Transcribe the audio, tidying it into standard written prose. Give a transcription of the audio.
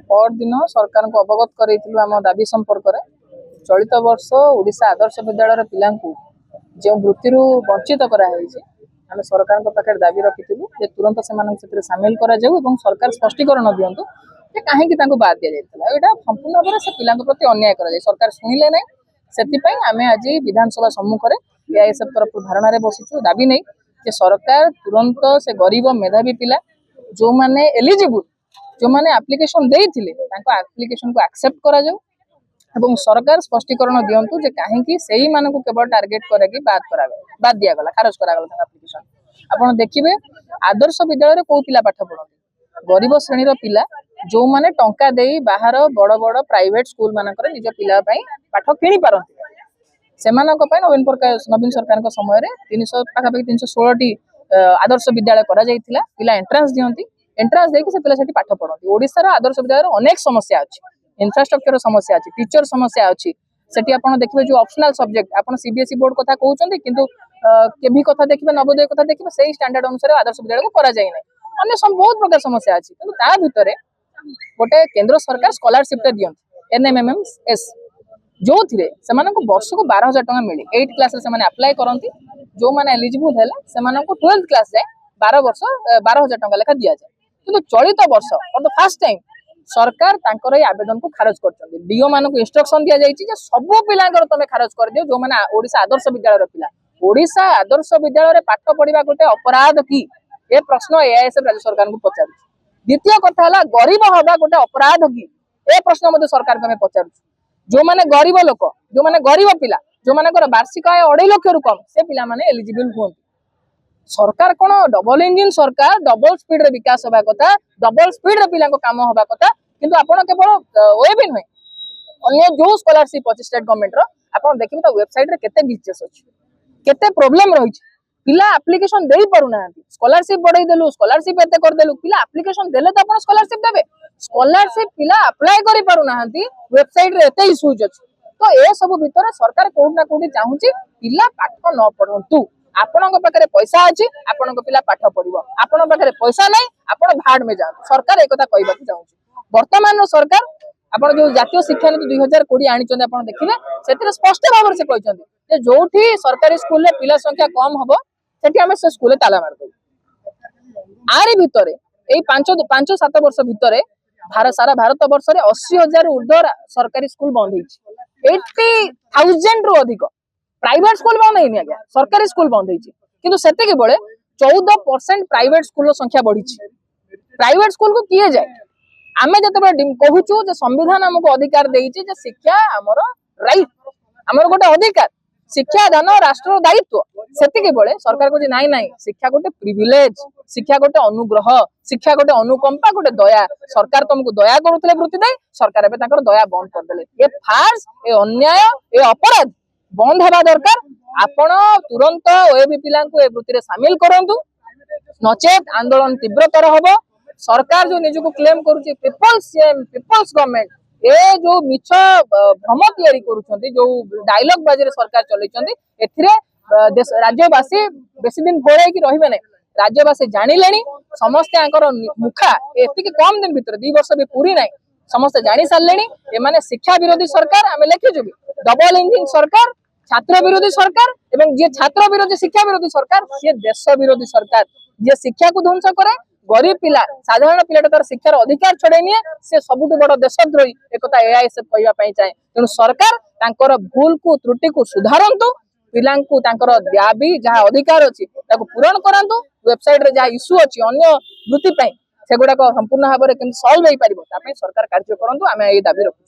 पर दिन सरकार को अवगत करें आम दाबी संपर्क में चलित वर्ष ओडिशा आदर्श विद्यालय पिला जो वृत्ति वंचित कराई आम सरकार पाखे दाबी रखीलु तुरंत से सामिल करा सरकार स्पष्टीकरण दिंतु कहीं बाद दि जाता यहाँ संपूर्ण भाव से पिला प्रति अन्याय कर सरकार शुणिले ना से आम आज विधानसभा सम्मुख में एआईएसएफ तरफ धारणा बसीचु दाबी नहीं कि सरकार तुरंत से गरीब मेधावी पिला जो माने एलिजिबल जो माने एप्लिकेशन देइथिले तांको एप्लिकेशन को एक्सेप्ट करा जाऊ एवं सरकार स्पष्टीकरण दियंतु जे काहेकि सेही मानकु केवल टार्गेट करके बाद दिया गला खारज करा गला एप्लिकेशन आपण देखिबे आदर्श विद्यालय को पिला पाठ पढंती गरीब श्रेणी रो पिला जो माने टंका देई बाहर बड़ बड़ प्राइवेट स्कूल मानकर निज पिला पई पाठ किनी पारंती नवीन सरकार समय 300 पाखापाखि 316 टी आदर्श विद्यालय करा जायतिला पिला एंट्रांस दियंती एंट्रांस देके से पिला सेठी पाठ पढंती ओडिसा रो आदर्श विद्यालय अनेक समस्या अछि इंफ्रास्ट्रक्चर समस्या अछि टीचर समस्या अछि सेठी आपण देखिबे जो ऑप्शनल सब्जेक्ट आपण सीबीएसई बोर्ड कथा कहउचंती किंतु केभी कथा देखिबे नवोदय कथा देखिबे सेही स्टैंडर्ड अनुसार आदर्श विद्यालय को करा जाय नै अन्य बहुत प्रकार समस्या अछि किंतु ता भितरे गोटे केंद्र सरकार स्कॉलरशिप टे दियंती एनएमएमएस जो थिरे सेमान को वर्ष को 12,000 टका मिले 8 क्लास रे सेमान अप्लाई करंती जो माने एलिजिबल हैला सेमान को 12th क्लास जाए 12,000 टका लेखा दिया जाए किंतु चलित वर्ष फॉर द फर्स्ट टाइम सरकार तांकर आवेदन को खारज करछंती डीओ मान को इंस्ट्रक्शन दिया जायछि जे सब पिलांकर तमे खारज कर दियो जो माने ओडिशा आदर्श विद्यालय रो पिला ओडिशा आदर्श विद्यालय रे पाठ पढिबा गोटे अपराध की ए प्रश्न एआईएसएफ राज्य सरकार को पचारु द्वितीय कथा हला गरीब होबा गोटे अपराध की ए प्रश्न मध्ये सरकार को हमें पचारु जो माने गरीब लोक जो माने गरीब पिला जो मानकर वार्षिक आय 2.5 लाख रु कम से पिला माने एलिजिबल हुन सरकार कोन डबल इंजिन सरकार डबल स्पीड रे विकास होबा कथा डबल स्पीड रे पिला को काम होबा कथा किंतु आपण केवल ओए भी नहीं अन्य जो स्कॉलरशिप अछि स्टेट गवर्नमेंट रो आपण देखिबे त वेबसाइट रे केते ग्लिचेस अछि केते प्रॉब्लम रही पिला एप्लिकेशन देई पारु ना स्कॉलरशिप बढ़ाई देलु स्कॉलरशिप एते कर देलु पिला एप्लिकेशन देले त आपण स्कॉलरशिप देबे स्कॉलरशिप पिला अप्लाई करि पारु ना वेबसाइट रे एते इश्यूज अछि तो ए सब भीतर सरकार कोड ना कोडी चाहूची पिला पाठ न पढंतु आपनक पाखरे पैसा अछि आपनक पिला पाठ पढिबो आपन पाखरे पैसा नै आपन भाड में जाउ सरकार ए कथा कहबा चाहूची वर्तमान सरकार आपण जो जातीय शिक्षा नीति 2020 आनी चंद आपण देखिले सेतिर स्पष्ट भाव से कहचंदी जे जोठी सरकारी स्कूल रे पिला संख्या कम हबो सेठी हमें से स्कूल ताला मार दो आरे भीतर ए 5-7 वर्ष भीतर सारा भारत वर्ष रे 80,000 ऊर्ध्व सरकारी स्कूल बंद होइछि 80,000 रु अधिक प्राइवेट स्कूल बंद नहीं आज्ञा सरकारी स्कूल बंद होइछि किंतु सेते के बेले 14% प्राइवेट स्कूल संख्या बढ़िछि प्राइवेट स्कूल को किए जाए आमे जते कहूछु जे संविधान हमको अधिकार देइछि जे शिक्षा हमर राइट हमर गोटे अधिकार शिक्षा दान राष्ट्र दायित्व सेते के बेले सरकार को जे नाही नाही शिक्षा गोटे प्रिविलेज शिक्षा गोटे अनुग्रह शिक्षा गोटे अनुकंपा गोटे दया सरकार तुमको दया करूतले वृत्ति दे सरकार एबे ताकर दया बंद कर देले ये फार्स ए अन्याय ए अपराध बंद हेबा दरकार आपण तुरंत ओएबी पिला को ए वृत्ति रे शामिल करंतु नचेत आंदोलन तीव्रतर होबो सरकार जो निज को क्लेम करूची पीपल्स गवर्नमेंट ए जो मिछ भ्रम तैयारी करूछंती जो डायलॉग बाजी रे सरकार चलैछंती एथिरे राज्यवासी बेसी दिन भोळे की रहिबे नै राज्यवासी जानिलेनी समस्त आंकर मुखा एतिक कम दिन भीतर 2 वर्ष भी पूरी नै समस्त जानि सारलेनी ए माने शिक्षा विरोधी सरकार आमे लेखिजु डबल इंजिन सरकार छात्र विरोधी सरकार एवं जे छात्र विरोधी शिक्षा विरोधी सरकार से देश विरोधी सरकार जे शिक्षा को ध्वंस करे गरीब पिला साधारण पिलाटा तार शिक्षार अधिकार छड़े निए से सबुठु बड़ देशद्रोही एकता एआईएसएफ कहबा पई चाहे तेणु सरकार तांकर भूल को त्रुटि को सुधारंतु पिलांकु तांकर दाबी जहाँ अधिकार अछि ताको पूरण करंतु वेबसाइट रे जहाँ इश्यू अछि अन्य वृत्ति पई सेगुडा को संपूर्ण भाव रे केन सॉल्व होई परिबो ता पई सरकार कार्य करंतु आमे ए दाबी रखु।